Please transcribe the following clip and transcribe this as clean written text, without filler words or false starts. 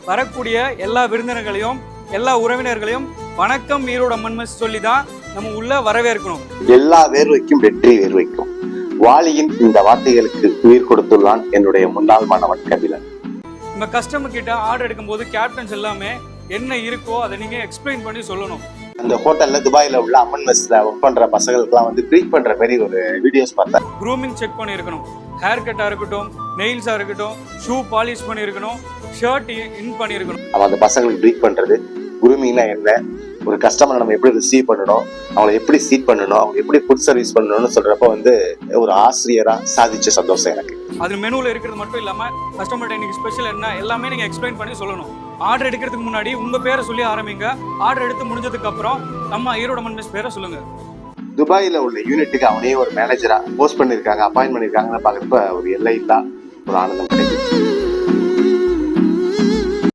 வரக்கூடிய எல்லா விருந்தினர்களையும் எல்லா உறவினர்களையும் வணக்கம் ஈரோடு அம்மன் மெஸ் சொல்லி தான் நம்ம உள்ள வரவேற்கணும். எல்லா வேர்வைக்கும் வெற்றி வேர்வைக்கும் வாலியின் இந்த வார்த்தைகளுக்கு உயிர் கொடுத்துள்ளான் என்னுடைய முன்னாள் மாணவன் கபிலன். நம்ம கஸ்டமர் கிட்ட ஆர்டர் எடுக்கும்போது கேப்டன்ஸ் எல்லாமே என்ன இருக்கோ அதை நீங்க எக்ஸ்பிளைன் பண்ணி சொல்லணும். அந்த ஹோட்டல்ல துபாயில உள்ள அம்மன் மெஸ்ல ஒர்க் பண்ற பசங்களுக்குலாம் வந்து ட்ரீட் பண்ற மாதிரி ஒரு வீடியோஸ் பார்த்தேன். க்ரூமிங் செக் பண்ணியிருக்கணும், ஹேர் கட்டா இருக்கட்டும், நெயில்ஸா இருக்கட்டும், ஷூ பாலிஷ் பண்ணியிருக்கணும், ஷர்ட் இன் பண்ணியிருக்கணும். அவன் அந்த பசங்களுக்கு ட்ரீட் பண்றது, குரூமிங்னா என்ன, ஒரு கஸ்டமரை நம்ம எப்படி ரிசீவ் பண்ணணும், அவங்களை எப்படி சீட் பண்ணணும், அவங்க எப்படி ஃபுட் சர்வீஸ் பண்ணணும்னு சொல்றப்ப வந்து ஒரு ஆசிரியரா சாதிச்ச சந்தோஷம் எனக்கு. அது மெனுவில் இருக்கிறது மட்டும் இல்லாம கஸ்டமர்கிட்ட இன்னைக்கு ஸ்பெஷல் என்ன எல்லாமே நீங்க எக்ஸ்பிளைன் பண்ணி சொல்லணும். ஆர்டர் எடுக்கிறதுக்கு முன்னாடி உங்க பேரை சொல்லி ஆரம்பிங்க. ஆர்டர் எடுத்து முடிஞ்சதுக்கு அப்புறம் நம்ம ஈரோடு அம்மன் மெஸ் பேரை சொல்லுங்க. துபாயில உள்ள யூனிட்டுக்கு அவனே ஒரு மேனேஜரா போஸ்ட் பண்ணிருக்காங்க, அப்பாயின்ட் பண்ணிருக்காங்கன்னு பாக்குறப்ப ஒரு எல்லை இல்லா ஒரு ஆனந்தம் கிடைக்கும்.